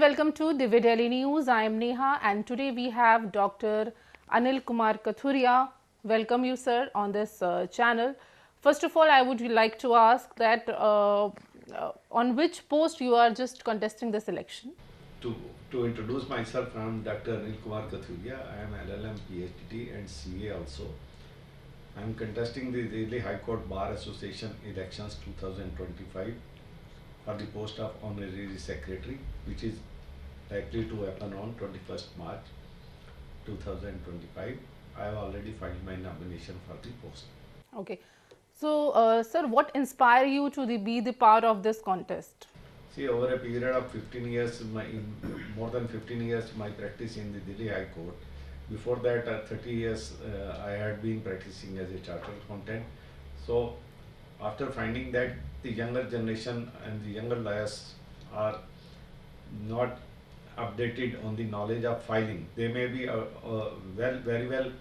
welcome to Divya Daily News. I am Neha and today we have Dr. Anil Kumar Kathuria. Welcome you, sir, on this channel. First of all, I would like to ask that on which post you are just contesting this election? To introduce myself, I am Dr. Anil Kumar Kathuria. I am LLM, PhD and CA also. I am contesting the Delhi High Court Bar Association elections 2025 for the post of Honorary Secretary, which is likely to happen on 21st March 2025. I have already filed my nomination for the post. Okay. So, sir, what inspired you to be the part of this contest? See, over a period of 15 years, more than 15 years, my practice in the Delhi High Court. Before that, 30 years, I had been practicing as a chartered accountant. So, after finding that the younger generation and the younger lawyers are not updated on the knowledge of filing, they may be very well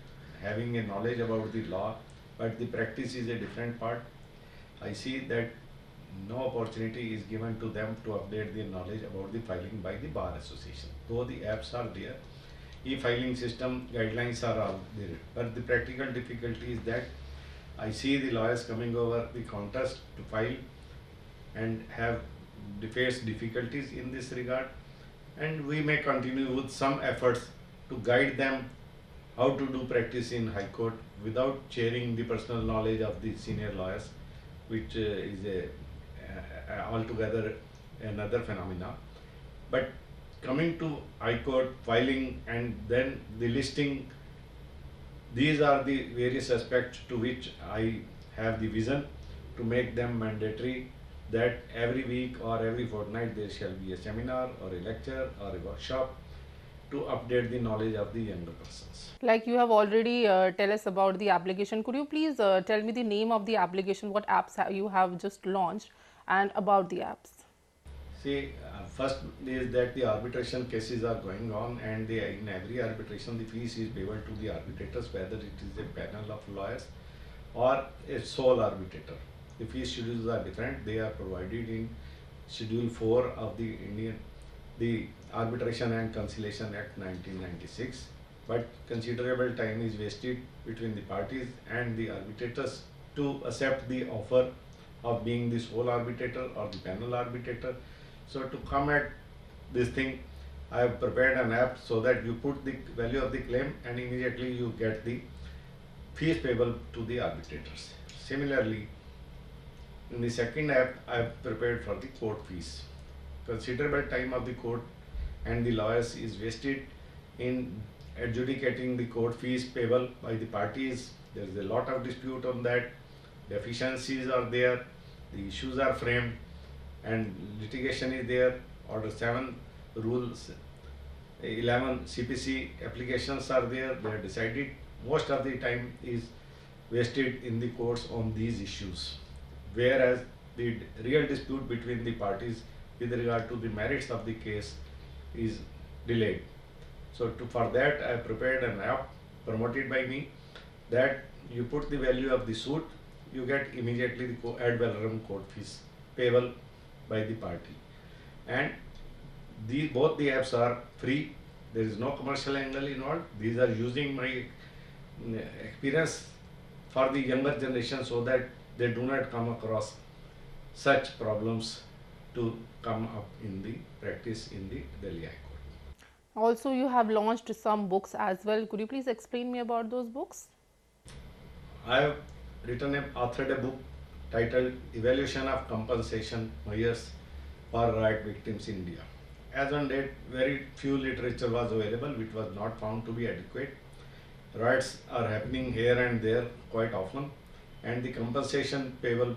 having a knowledge about the law, but the practice is a different part. I see that no opportunity is given to them to update their knowledge about the filing by the Bar Association. Though the apps are there, e-filing system guidelines are all there, but the practical difficulty is that I see the lawyers coming over the contest to file and have faced difficulties in this regard, and we may continue with some efforts to guide them how to do practice in High Court without sharing the personal knowledge of the senior lawyers, which is altogether another phenomena. But coming to High Court filing and then the listing, these are the various aspects to which I have the vision to make them mandatory, that every week or every fortnight there shall be a seminar or a lecture or a workshop to update the knowledge of the younger persons. Like you have already tell us about the application. Could you please tell me the name of the application, what apps you have just launched and about the apps? See, first is that the arbitration cases are going on, and in every arbitration the fees is payable to the arbitrators, whether it is a panel of lawyers or a sole arbitrator. The fee schedules are different. They are provided in Schedule 4 of the Arbitration and Conciliation Act 1996. But considerable time is wasted between the parties and the arbitrators to accept the offer of being the sole arbitrator or the panel arbitrator. So to come at this thing, I have prepared an app so that you put the value of the claim and immediately you get the fees payable to the arbitrators. Similarly, in the second app, I have prepared for the court fees. Considerable time of the court and the lawyers is wasted in adjudicating the court fees payable by the parties. There is a lot of dispute on that. Deficiencies are there, the issues are framed, and litigation is there. Order 7, Rules 11 CPC applications are there. They are decided. Most of the time is wasted in the courts on these issues, whereas the real dispute between the parties with regard to the merits of the case is delayed. So for that I have prepared an app promoted by me, that you put the value of the suit, you get immediately the ad valorem court fees payable by the party. And both the apps are free. There is no commercial angle involved. These are using my experience for the younger generation so that they do not come across such problems to come up in the practice in the Delhi High Court. Also, you have launched some books as well. Could you please explain me about those books? I have authored a book titled Evaluation of Compensation Measures for Riot Victims in India. As on date, very few literature was available which was not found to be adequate. Riots are happening here and there quite often, and the compensation payable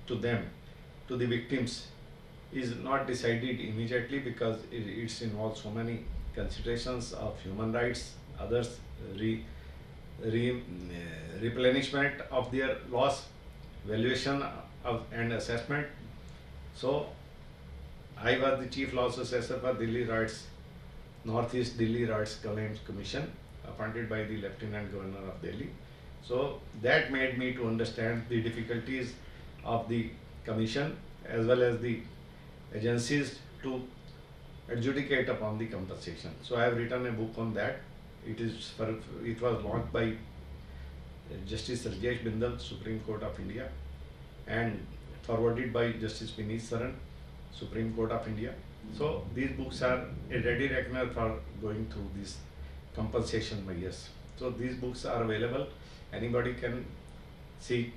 to them, to the victims, is not decided immediately because it involves so many considerations of human rights, others replenishment of their loss, valuation and assessment. So I was the Chief Loss Assessor for Delhi Riots, Northeast Delhi Riots Claims Commission, appointed by the Lieutenant Governor of Delhi. So that made me to understand the difficulties of the commission as well as the agencies to adjudicate upon the compensation. So I have written a book on that. It was launched by Justice Rajesh Bindal, Supreme Court of India, and forwarded by Justice Vineet Saran, Supreme Court of India. So these books are a ready reckoner for going through these compensation measures. So these books are available. Anybody can see.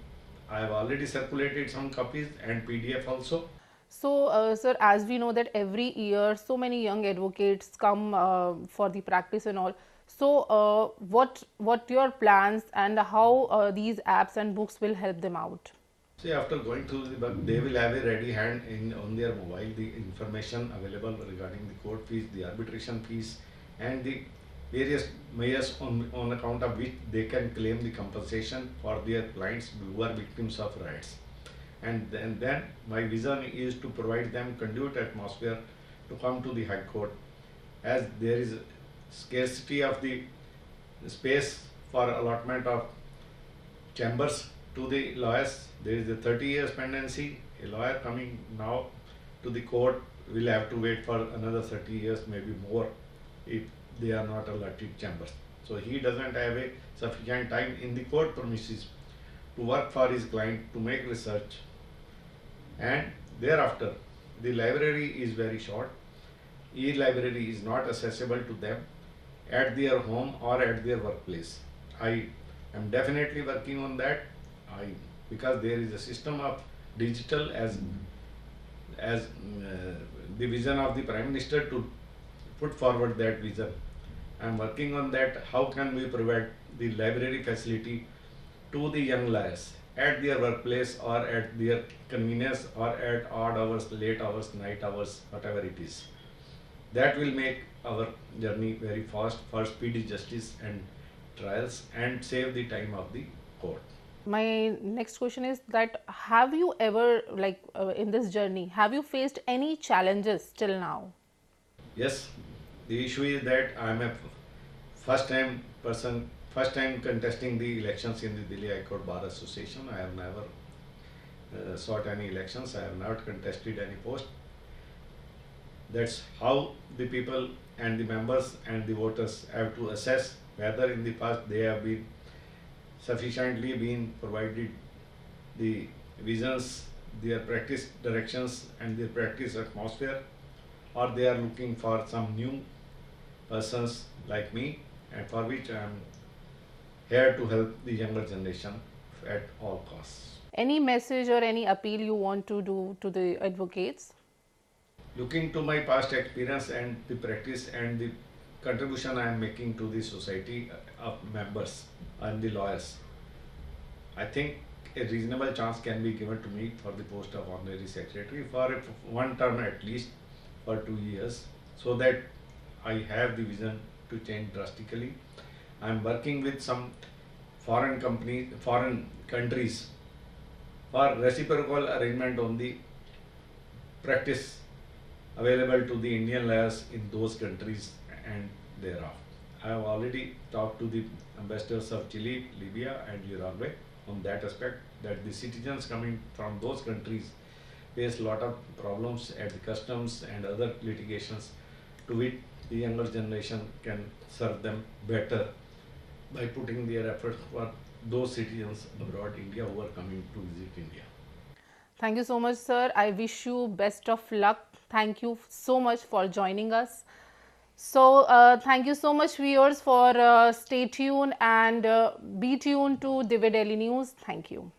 I have already circulated some copies and PDF also. So, sir, as we know that every year so many young advocates come for the practice and all. So, what your plans and how these apps and books will help them out? See, after going through the book, they will have a ready hand on their mobile the information available regarding the court fees, the arbitration fees, and the various measures on account of which they can claim the compensation for their clients who are victims of riots. And then my vision is to provide them conduit atmosphere to come to the High Court, as there is scarcity of the space for allotment of chambers to the lawyers. There is a 30 years pendency. A lawyer coming now to the court will have to wait for another 30 years, maybe more, if they are not allotted chambers. So he doesn't have a sufficient time in the court premises to work for his client, to make research, and thereafter the library is very short. E-library is not accessible to them at their home or at their workplace. I am definitely working on that. Because there is a system of digital as the vision of the Prime Minister to put forward that vision. I am working on that. How can we provide the library facility to the young lawyers at their workplace or at their convenience or at odd hours, late hours, night hours, whatever it is. That will make our journey very fast for speedy justice and trials and save the time of the court. My next question is that have you ever, in this journey, have you faced any challenges till now? Yes, the issue is that I am a first time contesting the elections in the Delhi High Court Bar Association. I have never sought any elections. I have not contested any post. That's how the people and the members and the voters have to assess whether in the past they have been sufficiently been provided the visions, their practice directions and their practice atmosphere, or they are looking for some new persons like me, and for which I am here to help the younger generation at all costs. Any message or any appeal you want to do to the advocates? Looking to my past experience and the practice and the contribution I am making to the society of members and the lawyers, I think a reasonable chance can be given to me for the post of honorary secretary for one term at least for 2 years, so that I have the vision to change drastically. I am working with some foreign countries for reciprocal arrangement on the practice available to the Indian lawyers in those countries and thereof. I have already talked to the ambassadors of Chile, Libya and Uruguay on that aspect, that the citizens coming from those countries face a lot of problems at the customs and other litigations, to which the younger generation can serve them better by putting their efforts for those citizens abroad India who are coming to visit India. Thank you so much, sir. I wish you best of luck. Thank you so much for joining us. So, thank you so much, viewers, for stay tuned and be tuned to Divya Daily News. Thank you.